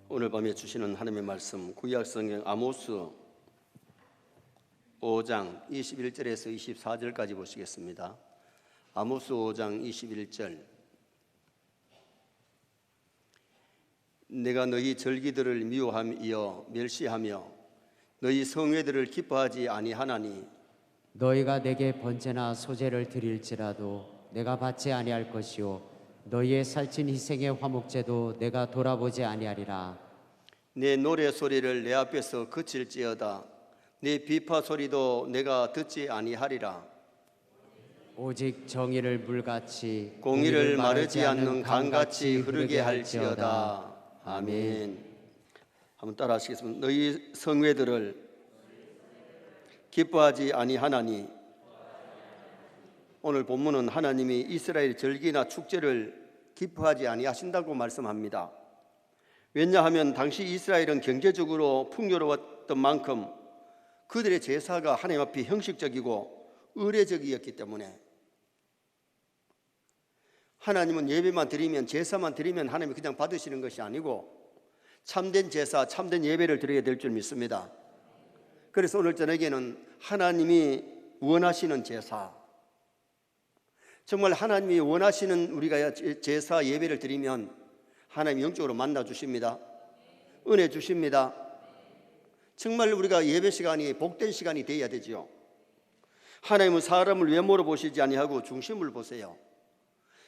오늘 밤에 주시는 하나님의 말씀 구약 성경 아모스 5장 21절에서 24절까지 보시겠습니다. 아모스 5장 21절. 내가 너희 절기들을 미워하며 멸시하며 너희 성회들을 기뻐하지 아니하나니 너희가 내게 번제나 소제를 드릴지라도 내가 받지 아니할 것이요 너희의 살찐 희생의 화목제도 내가 돌아보지 아니하리라. 내 노래 소리를 내 앞에서 그칠지어다 내 비파 소리도 내가 듣지 아니하리라. 오직 정의를 물같이 공의를 마르지 않는 강같이 흐르게 할지어다. 아멘. 한번 따라 하시겠습니다. 너희 성회들을 기뻐하지 아니하나니. 오늘 본문은 하나님이 이스라엘 절기나 축제를 기뻐하지 아니하신다고 말씀합니다. 왜냐하면 당시 이스라엘은 경제적으로 풍요로웠던 만큼 그들의 제사가 하나님 앞에 형식적이고 의례적이었기 때문에 하나님은 예배만 드리면, 제사만 드리면 하나님이 그냥 받으시는 것이 아니고 참된 제사, 참된 예배를 드려야 될 줄 믿습니다. 그래서 오늘 저녁에는 하나님이 원하시는 제사, 정말 하나님이 원하시는 우리가 제사 예배를 드리면 하나님 영적으로 만나 주십니다. 은혜 주십니다. 정말 우리가 예배 시간이 복된 시간이 되어야 되지요. 하나님은 사람을 외모로 보시지 아니하고 중심을 보세요.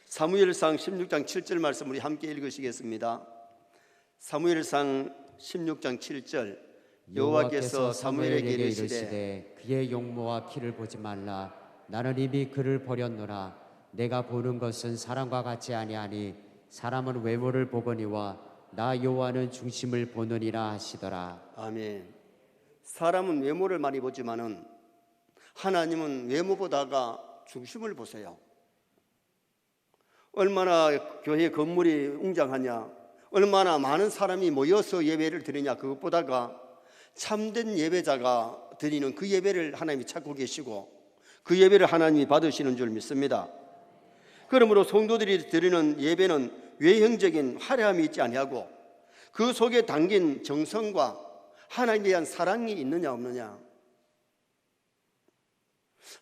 사무엘상 16장 7절 말씀 우리 함께 읽으시겠습니다. 사무엘상 16장 7절. 여호와께서 사무엘에게 이르시되 그의 용모와 키를 보지 말라. 나는 이미 그를 버렸노라. 내가 보는 것은 사람과 같지 아니하니 사람은 외모를 보거니와 나 여호와는 중심을 보느니라 하시더라. 아멘. 사람은 외모를 많이 보지만은 하나님은 외모보다가 중심을 보세요. 얼마나 교회 건물이 웅장하냐, 얼마나 많은 사람이 모여서 예배를 드리냐, 그것보다가 참된 예배자가 드리는 그 예배를 하나님이 찾고 계시고 그 예배를 하나님이 받으시는 줄 믿습니다. 그러므로 성도들이 드리는 예배는 외형적인 화려함이 있지 아니하고 그 속에 담긴 정성과 하나님에 대한 사랑이 있느냐 없느냐,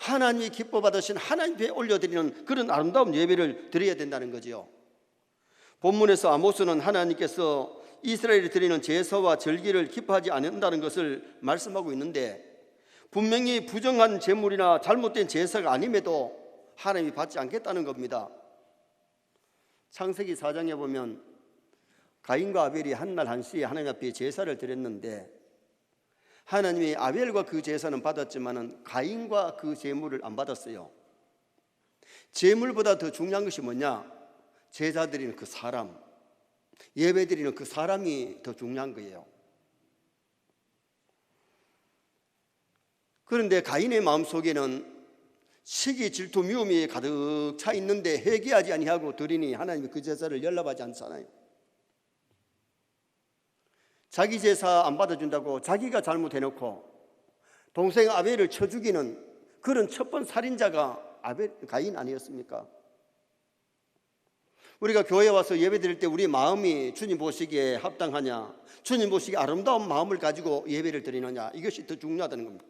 하나님이 기뻐 받으신 하나님께 올려드리는 그런 아름다운 예배를 드려야 된다는 거지요. 본문에서 아모스는 하나님께서 이스라엘이 드리는 제사와 절기를 기뻐하지 않는다는 것을 말씀하고 있는데, 분명히 부정한 제물이나 잘못된 제사가 아님에도 하나님이 받지 않겠다는 겁니다. 창세기 4장에 보면 가인과 아벨이 한날 한시에 하나님 앞에 제사를 드렸는데 하나님이 아벨과 그 제사는 받았지만은 가인과 그 제물을 안 받았어요. 제물보다 더 중요한 것이 뭐냐? 제사 드리는 그 사람, 예배 드리는 그 사람이 더 중요한 거예요. 그런데 가인의 마음속에는 시기, 질투, 미움이 가득 차 있는데 회개하지 아니하고 드리니 하나님이 그 제사를 연락하지 않잖아요. 자기 제사 안 받아준다고 자기가 잘못해놓고 동생 아벨을 쳐 죽이는 그런 첫 번 살인자가 가인 아니었습니까? 우리가 교회에 와서 예배 드릴 때 우리 마음이 주님 보시기에 합당하냐, 주님 보시기에 아름다운 마음을 가지고 예배를 드리느냐, 이것이 더 중요하다는 겁니다.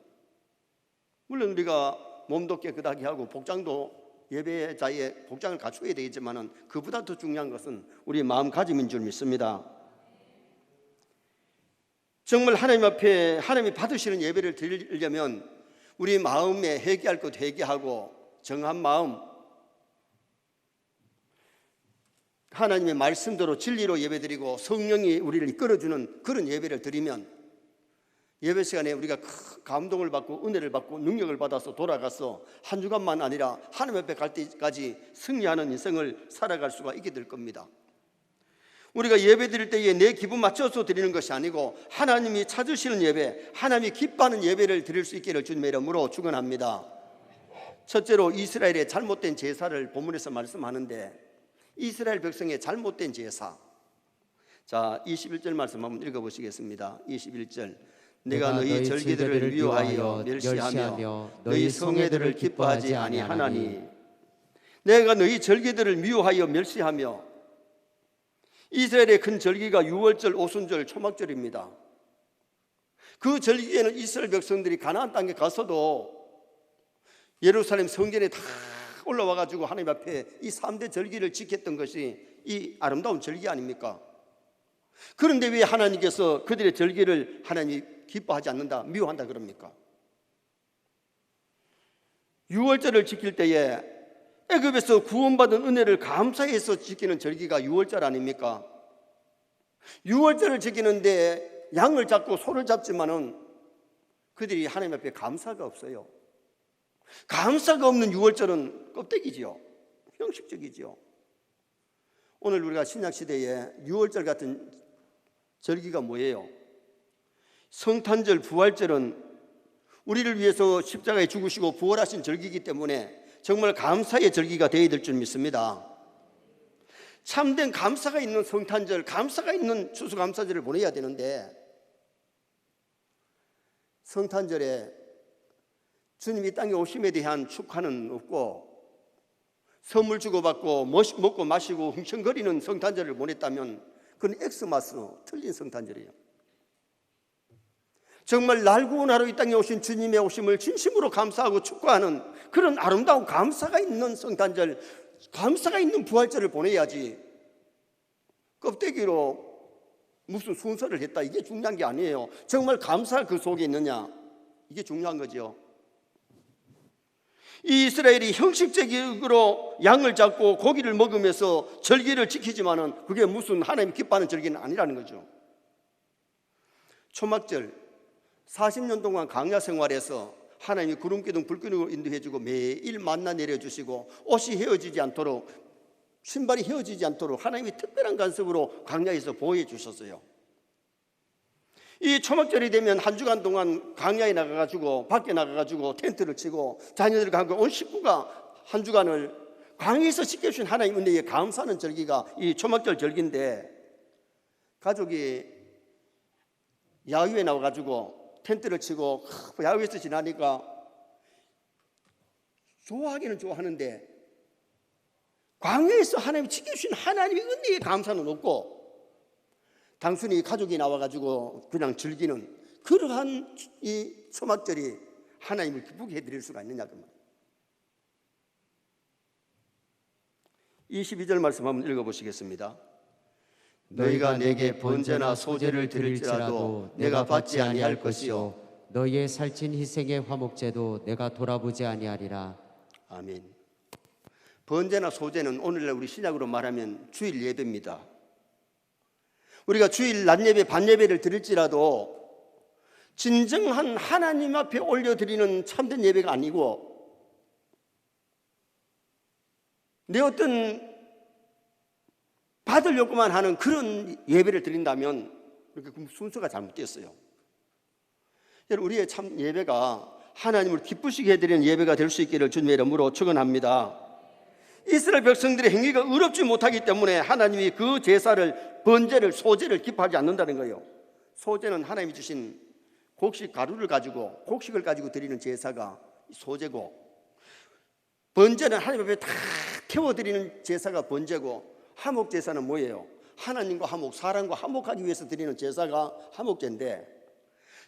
물론 우리가 몸도 깨끗하게 하고 복장도 예배자의 복장을 갖추어야 되겠지만은 그보다 더 중요한 것은 우리 마음가짐인 줄 믿습니다. 정말 하나님 앞에 하나님이 받으시는 예배를 드리려면 우리 마음에 회개할 것 회개하고 정한 마음, 하나님의 말씀대로 진리로 예배드리고 성령이 우리를 이끌어주는 그런 예배를 드리면 예배 시간에 우리가 큰 감동을 받고 은혜를 받고 능력을 받아서 돌아가서 한 주간만 아니라 하나님 앞에 갈 때까지 승리하는 인생을 살아갈 수가 있게 될 겁니다. 우리가 예배 드릴 때에 내 기분 맞춰서 드리는 것이 아니고 하나님이 찾으시는 예배, 하나님이 기뻐하는 예배를 드릴 수 있기를 주님의 이름으로 축원합니다. 첫째로 이스라엘의 잘못된 제사를 본문에서 말씀하는데, 이스라엘 백성의 잘못된 제사. 자, 21절 말씀 한번 읽어보시겠습니다. 21절. 내가 너희 절기들을 미워하여 멸시하며 너희 성회들을 기뻐하지 아니하나니. 내가 너희 절기들을 미워하여 멸시하며, 이스라엘의 큰 절기가 유월절, 오순절, 초막절입니다. 그 절기에는 이스라엘 백성들이 가나안 땅에 가서도 예루살렘 성전에 다 올라와 가지고 하나님 앞에 이 3대 절기를 지켰던 것이 이 아름다운 절기 아닙니까? 그런데 왜 하나님께서 그들의 절기를 하나님이 기뻐하지 않는다, 미워한다 그럽니까? 유월절을 지킬 때에 애굽에서 구원받은 은혜를 감사해서 지키는 절기가 유월절 아닙니까? 유월절을 지키는데 양을 잡고 소를 잡지만은 그들이 하나님 앞에 감사가 없어요. 감사가 없는 유월절은 껍데기지요, 형식적이지요. 오늘 우리가 신약시대에 유월절 같은 절기가 뭐예요? 성탄절, 부활절은 우리를 위해서 십자가에 죽으시고 부활하신 절기이기 때문에 정말 감사의 절기가 되어야 될 줄 믿습니다. 참된 감사가 있는 성탄절, 감사가 있는 추수감사절을 보내야 되는데, 성탄절에 주님이 땅에 오심에 대한 축하는 없고 선물 주고받고 먹고 마시고 흥청거리는 성탄절을 보냈다면 그건 엑스마스, 틀린 성탄절이에요. 정말 날 구원하러 이 땅에 오신 주님의 오심을 진심으로 감사하고 축하하는 그런 아름다운 감사가 있는 성탄절, 감사가 있는 부활절을 보내야지 껍데기로 무슨 순서를 했다, 이게 중요한 게 아니에요. 정말 감사가 그 속에 있느냐, 이게 중요한 거죠. 이 이스라엘이 형식적으로 양을 잡고 고기를 먹으면서 절기를 지키지만은 그게 무슨 하나님 기뻐하는 절기는 아니라는 거죠. 초막절 40년 동안 광야 생활에서 하나님이 구름기둥 불기둥으로 인도해주고 매일 만나 내려주시고 옷이 헤어지지 않도록, 신발이 헤어지지 않도록 하나님이 특별한 간섭으로 광야에서 보호해 주셨어요. 이 초막절이 되면 한 주간 동안 광야에 나가가지고 밖에 나가가지고 텐트를 치고 자녀들과 함께 온 식구가 한 주간을 광야에서 지켜주신 하나님 은혜에 감사하는 절기가 이 초막절 절기인데, 가족이 야외에 나와가지고 텐트를 치고 야외에서 지나니까 좋아하기는 좋아하는데 광야에서 하나님이 지켜주신 하나님의 은혜에 감사는 없고 단순히 가족이 나와가지고 그냥 즐기는 그러한 이 초막절이 하나님을 기쁘게 해드릴 수가 있느냐 그 말이에요. 22절 말씀 한번 읽어보시겠습니다. 너희가 내게 번제나 소제를 드릴지라도 내가 받지 아니할 것이요 너희의 살찐 희생의 화목제도 내가 돌아보지 아니하리라. 아멘. 번제나 소제는 오늘날 우리 신약으로 말하면 주일 예배입니다. 우리가 주일 낮예배, 반예배를 드릴지라도 진정한 하나님 앞에 올려드리는 참된 예배가 아니고 내 어떤 받으려고만 하는 그런 예배를 드린다면 그렇게 순서가 잘못됐어요. 우리의 참 예배가 하나님을 기쁘시게 해드리는 예배가 될 수 있기를 주님의 이름으로 축원합니다. 이스라엘 백성들의 행위가 의롭지 못하기 때문에 하나님이 그 제사를, 번제를, 소제를 기뻐하지 않는다는 거예요. 소제는 하나님이 주신 곡식 가루를 가지고, 곡식을 가지고 드리는 제사가 소제고, 번제는 하나님 앞에 다 태워드리는 제사가 번제고, 화목 제사는 뭐예요? 하나님과 화목, 사람과 화목하기 위해서 드리는 제사가 화목제인데,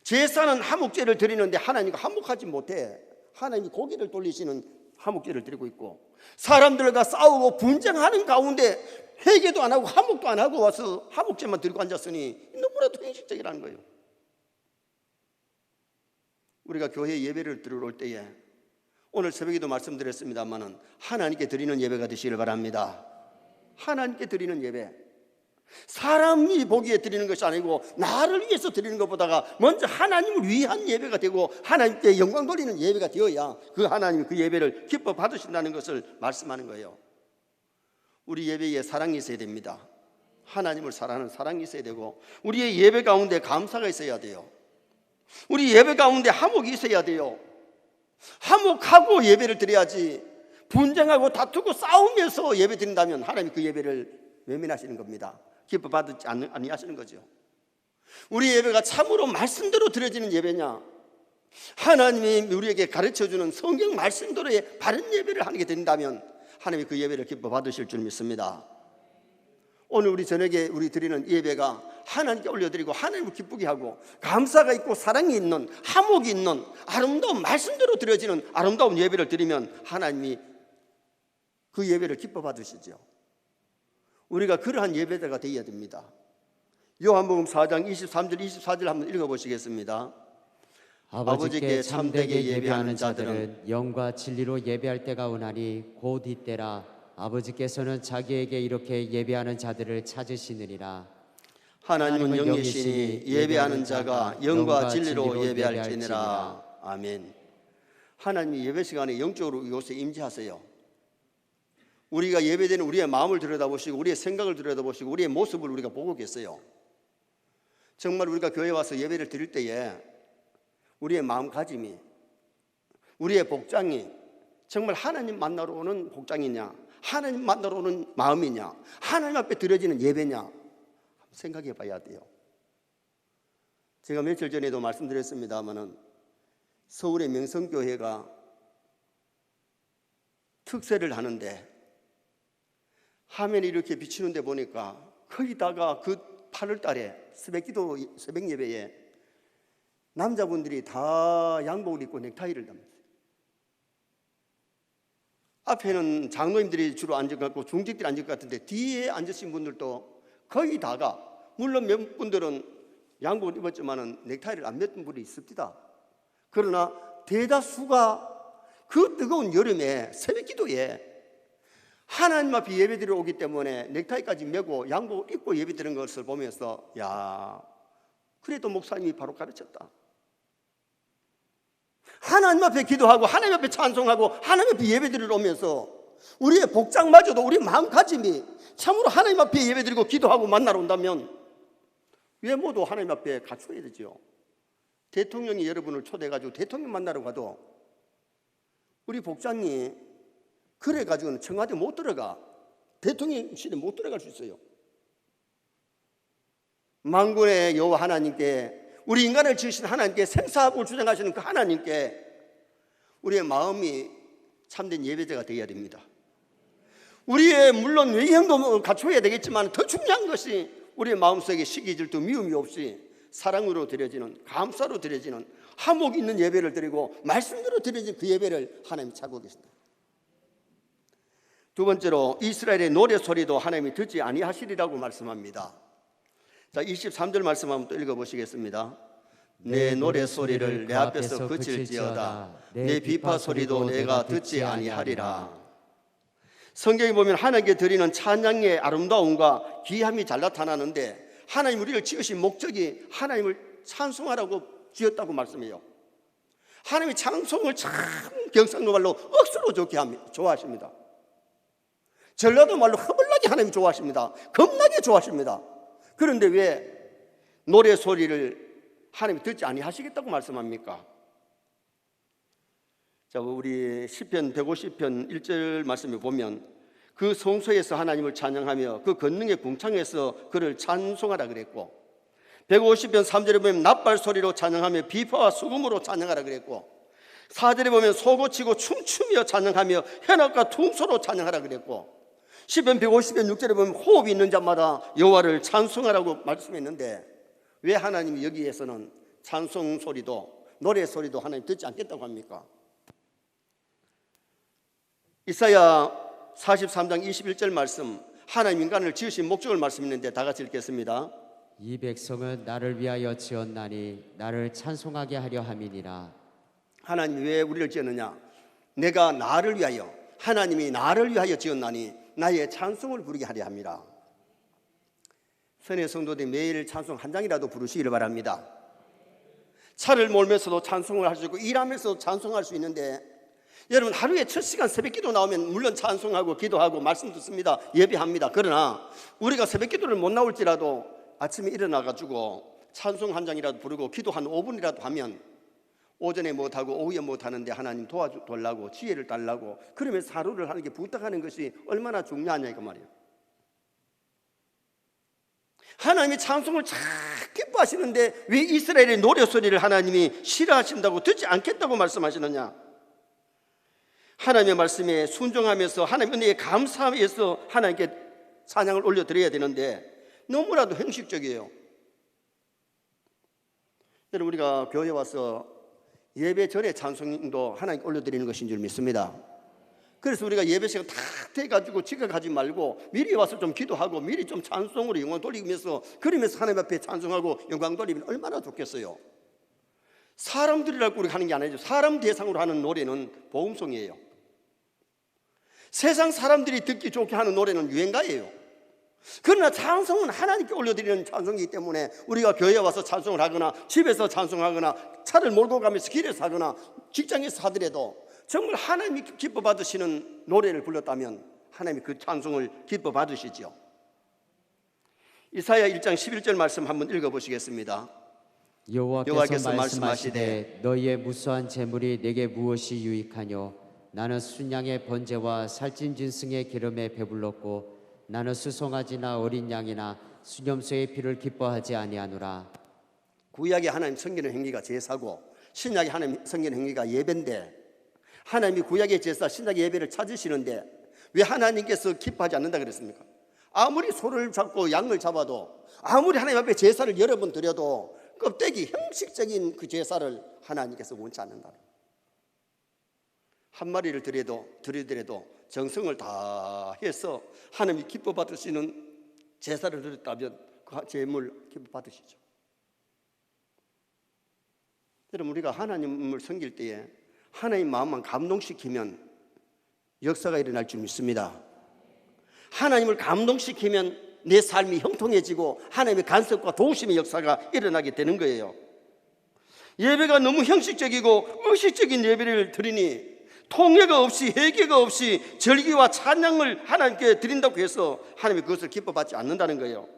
제사는 화목제를 드리는데 하나님과 화목하지 못해 하나님이 고기를 돌리시는 화목제를 드리고 있고, 사람들과 싸우고 분쟁하는 가운데 회개도 안 하고 화목도 안 하고 와서 화목제만 들고 앉았으니 너무나도 형식적이라는 거예요. 우리가 교회 예배를 들으러 올 때에 오늘 새벽에도 말씀드렸습니다만은 하나님께 드리는 예배가 되시길 바랍니다. 하나님께 드리는 예배, 사람이 보기에 드리는 것이 아니고 나를 위해서 드리는 것보다가 먼저 하나님을 위한 예배가 되고 하나님께 영광 돌리는 예배가 되어야 그 하나님이 그 예배를 기뻐 받으신다는 것을 말씀하는 거예요. 우리 예배에 사랑이 있어야 됩니다. 하나님을 사랑하는 사랑이 있어야 되고, 우리의 예배 가운데 감사가 있어야 돼요. 우리 예배 가운데 화목이 있어야 돼요. 화목하고 예배를 드려야지 분쟁하고 다투고 싸우면서 예배 드린다면 하나님이 그 예배를 외면하시는 겁니다. 기뻐 받지 아니하시는 거죠. 우리 예배가 참으로 말씀대로 드려지는 예배냐, 하나님이 우리에게 가르쳐주는 성경 말씀대로의 바른 예배를 하게 된다면 하나님이 그 예배를 기뻐 받으실 줄 믿습니다. 오늘 우리 저녁에 우리 드리는 예배가 하나님께 올려드리고 하나님을 기쁘게 하고 감사가 있고 사랑이 있는 화목이 있는 아름다운 말씀대로 드려지는 아름다운 예배를 드리면 하나님이 그 예배를 기뻐 받으시죠. 우리가 그러한 예배자가 되어야 됩니다. 요한복음 4장 23절 24절 한번 읽어보시겠습니다. 아버지께 참되게 예배하는 자들은 영과 진리로 예배할 때가 오나니 곧 이때라. 아버지께서는 자기에게 이렇게 예배하는 자들을 찾으시느니라. 하나님은 영이시니 예배하는 자가 영과 진리로 예배할지니라. 아멘. 하나님이 예배 시간에 영적으로 이곳에 임재하세요. 우리가 예배되는 우리의 마음을 들여다보시고 우리의 생각을 들여다보시고 우리의 모습을 우리가 보고 계세요. 정말 우리가 교회에 와서 예배를 드릴 때에 우리의 마음가짐이, 우리의 복장이 정말 하나님 만나러 오는 복장이냐, 하나님 만나러 오는 마음이냐, 하나님 앞에 드려지는 예배냐 생각해 봐야 돼요. 제가 며칠 전에도 말씀드렸습니다마는 서울의 명성교회가 특세를 하는데 화면이 이렇게 비치는 데 보니까 거기다가 그 8월 달에 새벽기도 새벽 예배에 남자분들이 다 양복을 입고 넥타이를 담았어요. 앞에는 장로님들이 주로 앉아갖고 중직들이 앉을 것 같은데 뒤에 앉으신 분들도 거기다가 물론 몇 분들은 양복을 입었지만은 넥타이를 안 맸던 분이 있습니다. 그러나 대다수가 그 뜨거운 여름에 새벽기도에 하나님 앞에 예배드리러 오기 때문에 넥타이까지 메고 양복을 입고 예배드리는 것을 보면서 야, 그래도 목사님이 바로 가르쳤다. 하나님 앞에 기도하고 하나님 앞에 찬송하고 하나님 앞에 예배드리러 오면서 우리의 복장마저도 우리 마음가짐이 참으로 하나님 앞에 예배드리고 기도하고 만나러 온다면 외모도 하나님 앞에 갖춰야 되죠. 대통령이 여러분을 초대해가지고 대통령 만나러 가도 우리 복장이 그래가지고는 청와대 못 들어가, 대통령실에 못 들어갈 수 있어요. 만군의 여호와 하나님께, 우리 인간을 지으신 하나님께, 생사합을 주장하시는 그 하나님께 우리의 마음이 참된 예배자가 되어야 됩니다. 우리의 물론 외형도 갖춰야 되겠지만 더 중요한 것이 우리의 마음속에 시기 질투 미움이 없이 사랑으로 드려지는, 감사로 드려지는 화목 있는 예배를 드리고 말씀대로 드려진 그 예배를 하나님이 찾고 계십니다. 두 번째로 이스라엘의 노래 소리도 하나님이 듣지 아니하시리라고 말씀합니다. 자, 23절 말씀 한번 또 읽어보시겠습니다. 내 노래 소리를 내 앞에서 그칠지어다 내 비파 소리도 내가 듣지 아니하리라. 성경에 보면 하나님께 드리는 찬양의 아름다움과 귀함이 잘 나타나는데 하나님 우리를 지으신 목적이 하나님을 찬송하라고 지었다고 말씀해요. 하나님이 찬송을 참 경상도 말로 억수로 좋아하십니다. 전라도 말로 허벌나게 하나님이 좋아하십니다. 겁나게 좋아하십니다. 그런데 왜 노래 소리를 하나님이 듣지 아니하시겠다고 말씀합니까? 자, 우리 시편 150편 1절 말씀에 보면 그 성소에서 하나님을 찬양하며 그 권능의 궁창에서 그를 찬송하라 그랬고, 150편 3절에 보면 낫발 소리로 찬양하며 비파와 수금으로 찬양하라 그랬고, 4절에 보면 소고치고 춤추며 찬양하며 현악과 퉁소로 찬양하라 그랬고, 시편 150편 6절에 보면 호흡이 있는 자마다 여호와를 찬송하라고 말씀했는데 왜 하나님이 여기에서는 찬송 소리도 노래 소리도 하나님 듣지 않겠다고 합니까? 이사야 43장 21절 말씀, 하나님 인간을 지으신 목적을 말씀했는데 다 같이 읽겠습니다. 이 백성은 나를 위하여 지었나니 나를 찬송하게 하려 함이니라. 하나님이 왜 우리를 지었느냐? 내가 나를 위하여, 하나님이 나를 위하여 지었나니 나의 찬송을 부르게 하려 함이라. 선의 성도들 매일 찬송 한 장이라도 부르시기를 바랍니다. 차를 몰면서도 찬송을 할 수 있고 일하면서도 찬송할 수 있는데, 여러분 하루에 첫 시간 새벽 기도 나오면 물론 찬송하고 기도하고 말씀 듣습니다. 예배합니다. 그러나 우리가 새벽 기도를 못 나올지라도 아침에 일어나가지고 찬송 한 장이라도 부르고 기도 한 5분이라도 하면 오전에 못하고 오후에 못하는데 하나님 도와달라고 지혜를 달라고 그러면서 하루를 하는 게 부탁하는 것이 얼마나 중요하냐 이거 말이에요. 하나님이 찬송을 참 기뻐하시는데 왜 이스라엘의 노래 소리를 하나님이 싫어하신다고 듣지 않겠다고 말씀하시느냐? 하나님의 말씀에 순종하면서 하나님 은혜에 감사해서 하나님께 찬양을 올려드려야 되는데 너무나도 형식적이에요. 여러분, 우리가 교회에 와서 예배 전에 찬송도 하나님께 올려드리는 것인 줄 믿습니다. 그래서 우리가 예배 시간 다 돼가지고 지각하지 말고 미리 와서 좀 기도하고 미리 좀 찬송으로 영광 돌리면서 그러면서 하나님 앞에 찬송하고 영광 돌리면 얼마나 좋겠어요. 사람들이라고 우리가 하는 게 아니죠. 사람 대상으로 하는 노래는 복음송이에요. 세상 사람들이 듣기 좋게 하는 노래는 유행가예요. 그러나 찬송은 하나님께 올려드리는 찬송이기 때문에 우리가 교회에 와서 찬송을 하거나 집에서 찬송하거나 차를 몰고 가면서 길에서 하거나 직장에서 하더라도 정말 하나님이 기뻐 받으시는 노래를 불렀다면 하나님이 그 찬송을 기뻐 받으시죠. 이사야 1장 11절 말씀 한번 읽어보시겠습니다. 여호와께서 말씀하시되 너희의 무수한 재물이 내게 무엇이 유익하뇨? 나는 순양의 번제와 살찐 짐승의 기름에 배불렀고 나는 수송아지나 어린 양이나 수염소의 피를 기뻐하지 아니하노라. 구약의 하나님 섬기는 행위가 제사고 신약의 하나님 섬기는 행위가 예배인데, 하나님이 구약의 제사 신약의 예배를 찾으시는데 왜 하나님께서 기뻐하지 않는다 그랬습니까? 아무리 소를 잡고 양을 잡아도, 아무리 하나님 앞에 제사를 여러 번 드려도 껍데기 형식적인 그 제사를 하나님께서 원치 않는다. 한 마리를 드리더라도 정성을 다 해서 하나님이 기뻐 받으시는 제사를 드렸다면 그 제물 기뻐 받으시죠. 여러분, 우리가 하나님을 섬길 때에 하나님 마음만 감동시키면 역사가 일어날 줄 믿습니다. 하나님을 감동시키면 내 삶이 형통해지고 하나님의 간섭과 도우심의 역사가 일어나게 되는 거예요. 예배가 너무 형식적이고 의식적인 예배를 드리니 통례가 없이 회개가 없이 절기와 찬양을 하나님께 드린다고 해서 하나님이 그것을 기뻐받지 않는다는 거예요.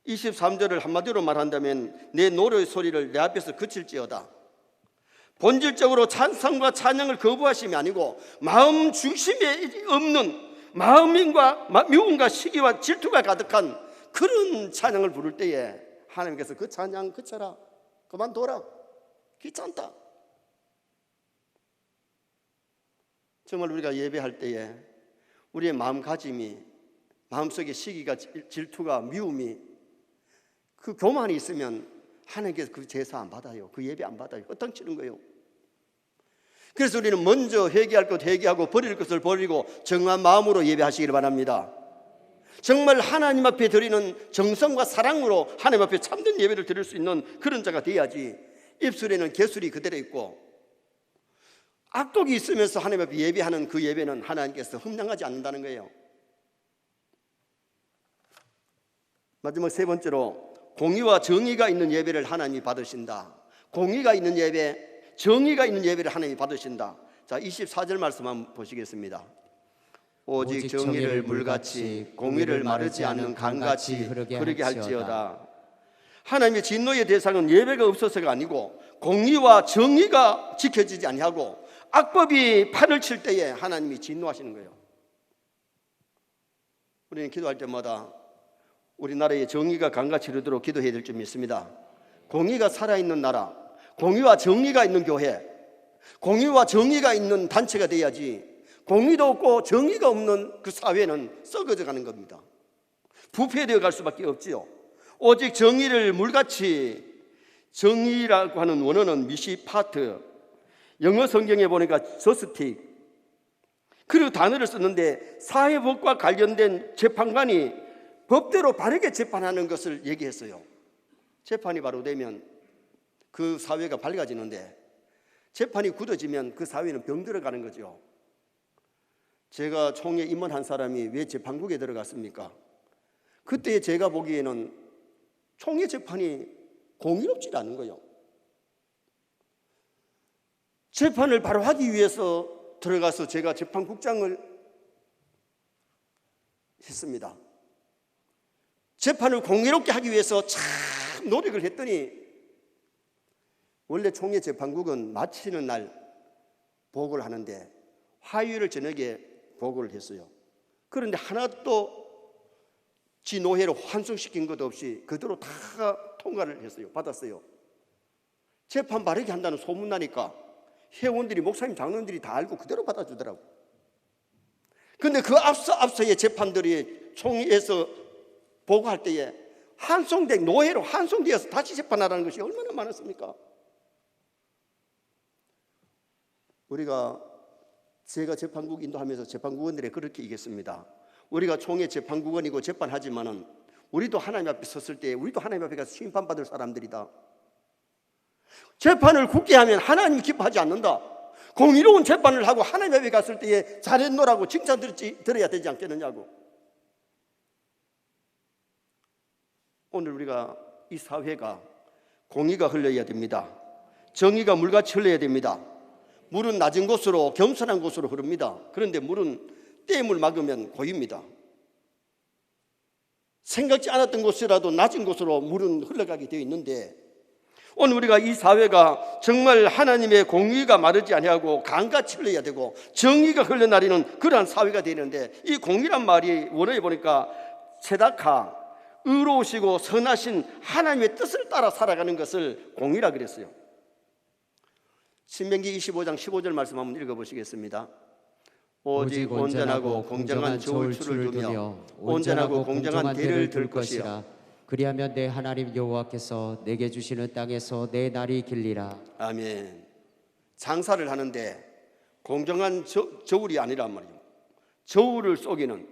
23절을 한마디로 말한다면 내 노래의 소리를 내 앞에서 그칠지어다. 본질적으로 찬송과 찬양을 거부하심이 아니고 마음 중심에 없는 마음과 미움과 시기와 질투가 가득한 그런 찬양을 부를 때에 하나님께서 그 찬양 그쳐라, 그만둬라, 귀찮다. 정말 우리가 예배할 때에 우리의 마음가짐이, 마음속에 시기가 질투가 미움이, 그 교만이 있으면 하나님께서 그 제사 안 받아요. 그 예배 안 받아요. 허탕치는 거예요. 그래서 우리는 먼저 회개할 것 회개하고 버릴 것을 버리고 정한 마음으로 예배하시기를 바랍니다. 정말 하나님 앞에 드리는 정성과 사랑으로 하나님 앞에 참된 예배를 드릴 수 있는 그런 자가 돼야지, 입술에는 개술이 그대로 있고 악독이 있으면서 하나님 앞에 예배하는 그 예배는 하나님께서 흠량하지 않는다는 거예요. 마지막 세 번째로 공의와 정의가 있는 예배를 하나님이 받으신다. 공의가 있는 예배, 정의가 있는 예배를 하나님이 받으신다. 자, 24절 말씀 한번 보시겠습니다. 오직 정의를 물같이 공의를 마르지 않는 강같이 흐르게 할지어다. 하나님의 진노의 대상은 예배가 없어서가 아니고 공의와 정의가 지켜지지 아니하고 악법이 판을 칠 때에 하나님이 진노하시는 거예요. 우리는 기도할 때마다 우리나라의 정의가 강같이 흐르도록 기도해야 될 줄 믿습니다. 공의가 살아있는 나라, 공의와 정의가 있는 교회, 공의와 정의가 있는 단체가 돼야지, 공의도 없고 정의가 없는 그 사회는 썩어져 가는 겁니다. 부패되어 갈 수밖에 없지요. 오직 정의를 물같이, 정의라고 하는 원어는 미시파트, 영어 성경에 보니까 저스틱, 그 단어를 썼는데 사회법과 관련된 재판관이 법대로 바르게 재판하는 것을 얘기했어요. 재판이 바로 되면 그 사회가 밝아지는데 재판이 굳어지면 그 사회는 병들어가는 거죠. 제가 총회 임원한 사람이 왜 재판국에 들어갔습니까? 그때 제가 보기에는 총회 재판이 공의롭지 않은 거예요. 재판을 바로 하기 위해서 들어가서 제가 재판국장을 했습니다. 재판을 공의롭게 하기 위해서 참 노력을 했더니 원래 총회 재판국은 마치는 날 보고를 하는데 화요일 저녁에 보고를 했어요. 그런데 하나도 지 노회로 환송시킨 것도 없이 그대로 다 통과를 했어요. 받았어요. 재판 바르게 한다는 소문나니까 회원들이, 목사님, 장로님들이 다 알고 그대로 받아주더라고. 근데 그 앞서의 재판들이 총회에서 보고할 때에 환송된 노예로 환송되어서 다시 재판하라는 것이 얼마나 많았습니까? 제가 재판국 인도하면서 재판국원들에 그렇게 얘기했습니다. 우리가 총회 재판국원이고 재판하지만은 우리도 하나님 앞에 섰을 때 우리도 하나님 앞에 가서 심판받을 사람들이다. 재판을 굳게 하면 하나님이 기뻐하지 않는다. 공의로운 재판을 하고 하나님 앞에 갔을 때에 잘했노라고 칭찬 들어야 되지 않겠느냐고. 오늘 우리가 이 사회가 공의가 흘러야 됩니다. 정의가 물같이 흘러야 됩니다. 물은 낮은 곳으로 겸손한 곳으로 흐릅니다. 그런데 물은 댐을 막으면 고입니다. 생각지 않았던 곳이라도 낮은 곳으로 물은 흘러가게 되어 있는데, 오늘 우리가 이 사회가 정말 하나님의 공의가 마르지 아니하고 강같이 흘러야 되고 정의가 흘러나리는 그러한 사회가 되는데, 이 공의란 말이 원어에 보니까 세다카, 의로우시고 선하신 하나님의 뜻을 따라 살아가는 것을 공의라 그랬어요. 신명기 25장 15절 말씀 한번 읽어보시겠습니다. 오직 온전하고 공정한 저울추를 두며 온전하고 공정한 대를 들 것이라. 그리하면 내 하나님 여호와께서 내게 주시는 땅에서 내 날이 길리라. 아멘. 장사를 하는데 공정한 저울이 아니란 말이죠. 저울을 속이는,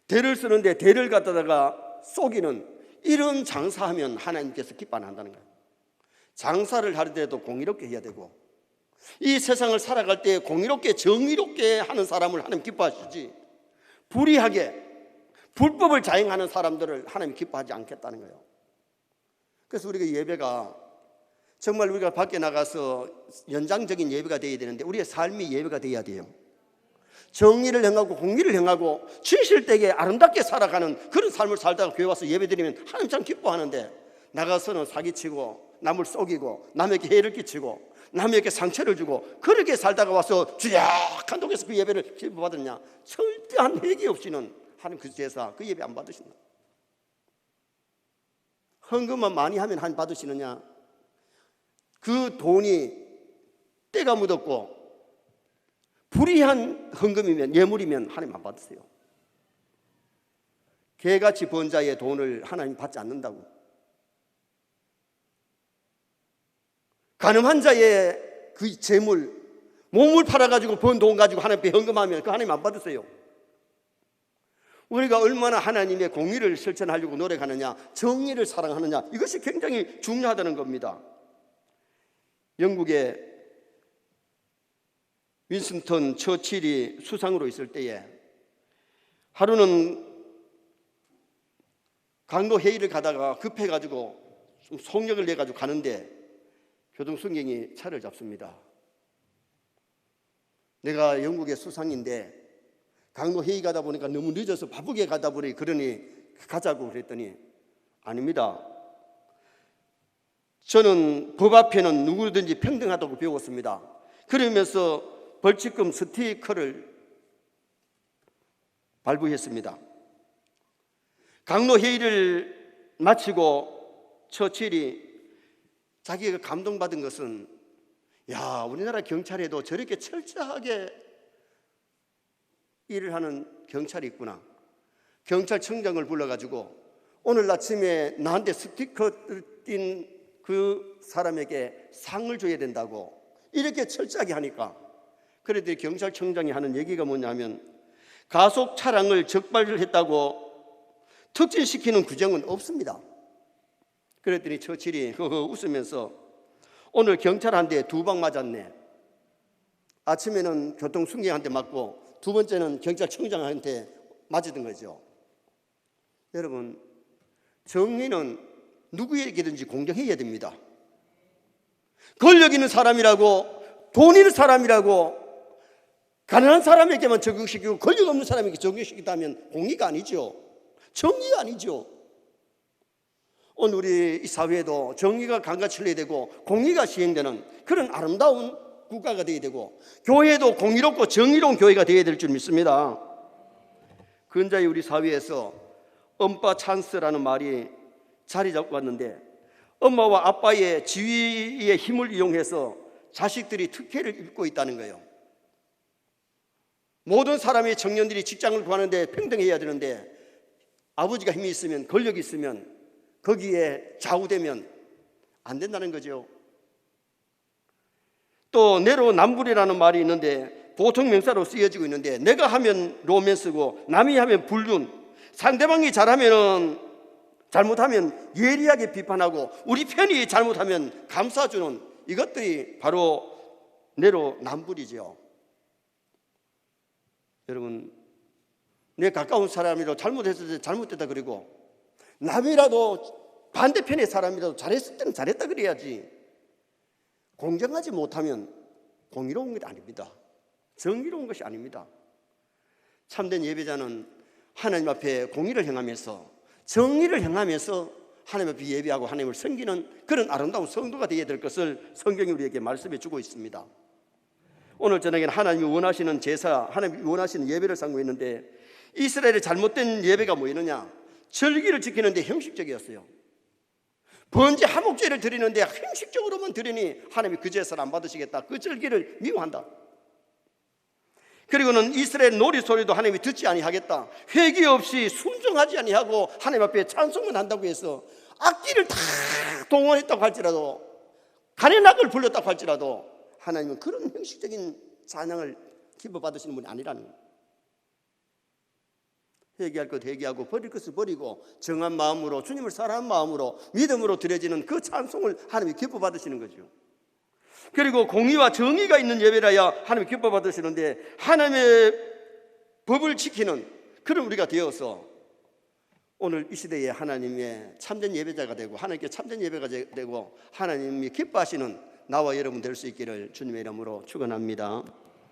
대를 쓰는데 대를 갖다가 속이는 이런 장사하면 하나님께서 기뻐 안 한다는 거예요. 장사를 할 때도 공의롭게 해야 되고, 이 세상을 살아갈 때 공의롭게 정의롭게 하는 사람을 하나님 기뻐하시지, 불의하게 불법을 자행하는 사람들을 하나님 기뻐하지 않겠다는 거예요. 그래서 우리가 예배가 정말 우리가 밖에 나가서 연장적인 예배가 되어야 되는데 우리의 삶이 예배가 되어야 돼요. 정의를 행하고 공의를 행하고 진실되게 아름답게 살아가는 그런 삶을 살다가 교회 와서 예배드리면 하나님 참 기뻐하는데, 나가서는 사기치고 남을 속이고 남에게 해를 끼치고 남에게 상처를 주고 그렇게 살다가 와서 주약한 독에서 그 예배를 기뻐받았냐? 절대한 회개 없이는 하나님 그 제사 그 예배 안 받으신다. 헌금만 많이 하면 하나님 받으시느냐? 그 돈이 때가 묻었고 불의한 헌금이면, 예물이면 하나님 안 받으세요. 개같이 번 자의 돈을 하나님 받지 않는다고. 가늠한 자의 그 재물, 몸을 팔아가지고 번 돈 가지고 하나님께 헌금하면 그 하나님 안 받으세요. 우리가 얼마나 하나님의 공의를 실천하려고 노력하느냐, 정의를 사랑하느냐, 이것이 굉장히 중요하다는 겁니다. 영국의 윈스턴 처칠이 수상으로 있을 때에 하루는 강도 회의를 가다가 급해가지고 좀 속력을 내가지고 가는데 교통순경이 차를 잡습니다. 내가 영국의 수상인데 강도 회의 가다 보니까 너무 늦어서 바쁘게 가다 보니 그러니 가자고 그랬더니, 아닙니다. 저는 법 앞에는 누구든지 평등하다고 배웠습니다. 그러면서 벌칙금 스티커를 발부했습니다. 강로 회의를 마치고 처칠이 자기가 감동받은 것은, 야, 우리나라 경찰에도 저렇게 철저하게 일을 하는 경찰이 있구나. 경찰청장을 불러가지고 오늘 아침에 나한테 스티커를 띈 그 사람에게 상을 줘야 된다고 이렇게 철저하게 하니까, 그래도 경찰청장이 하는 얘기가 뭐냐면, 가속 차량을 적발했다고 특진시키는 규정은 없습니다. 그랬더니 처칠이 웃으면서, 오늘 경찰 한 대 2방 맞았네. 아침에는 교통순경한테 맞고 두 번째는 경찰청장한테 맞았던 거죠. 여러분, 정의는 누구에게든지 공정해야 됩니다. 권력 있는 사람이라고, 돈 있는 사람이라고 가난한 사람에게만 적용시키고 권력 없는 사람에게 적용시키다면 공의가 아니죠. 정의가 아니죠. 오늘 우리 이 사회에도 정의가 강같이 흘러야 되고 공의가 시행되는 그런 아름다운 국가가 되어야 되고, 교회도 공의롭고 정의로운 교회가 되어야 될 줄 믿습니다. 근자의 우리 사회에서 엄빠 찬스라는 말이 자리 잡고 왔는데, 엄마와 아빠의 지위의 힘을 이용해서 자식들이 특혜를 입고 있다는 거예요. 모든 사람이 청년들이 직장을 구하는데 평등해야 되는데 아버지가 힘이 있으면 권력이 있으면 거기에 좌우되면 안 된다는 거죠. 또 내로남불이라는 말이 있는데 보통 명사로 쓰여지고 있는데 내가 하면 로맨스고 남이 하면 불륜, 상대방이 잘못하면 예리하게 비판하고 우리 편이 잘못하면 감싸주는 이것들이 바로 내로남불이죠. 여러분, 내 가까운 사람이라도 잘못했을 때 잘못됐다 그러고 남이라도 반대편의 사람이라도 잘했을 때는 잘했다 그래야지. 공정하지 못하면 공의로운 것이 아닙니다. 정의로운 것이 아닙니다. 참된 예배자는 하나님 앞에 공의를 행하면서 정의를 행하면서 하나님 앞에 예배하고 하나님을 섬기는 그런 아름다운 성도가 되어야 될 것을 성경이 우리에게 말씀해 주고 있습니다. 오늘 저녁에는 하나님이 원하시는 제사, 하나님이 원하시는 예배를 삼고 있는데 이스라엘의 잘못된 예배가 뭐였느냐? 절기를 지키는데 형식적이었어요. 번제 하목제를 드리는데 형식적으로만 드리니 하나님이 그 제사를 안 받으시겠다. 그 절기를 미워한다. 그리고는 이스라엘 노랫소리도 하나님이 듣지 아니하겠다. 회개 없이 순종하지 아니하고 하나님 앞에 찬송만 한다고 해서 악기를 다 동원했다고 할지라도 가네낙을 불렀다고 할지라도 하나님은 그런 형식적인 찬양을 기뻐 받으시는 분이 아니라는 거예요. 회개할 것 회개하고 버릴 것을 버리고 정한 마음으로 주님을 사랑하는 마음으로 믿음으로 드려지는 그 찬송을 하나님이 기뻐 받으시는 거죠. 그리고 공의와 정의가 있는 예배라야 하나님이 기뻐 받으시는데 하나님의 법을 지키는 그런 우리가 되어서 오늘 이 시대에 하나님의 참된 예배자가 되고 하나님께 참된 예배가 되고 하나님이 기뻐하시는 나와 여러분 될 수 있기를 주님의 이름으로 축원합니다.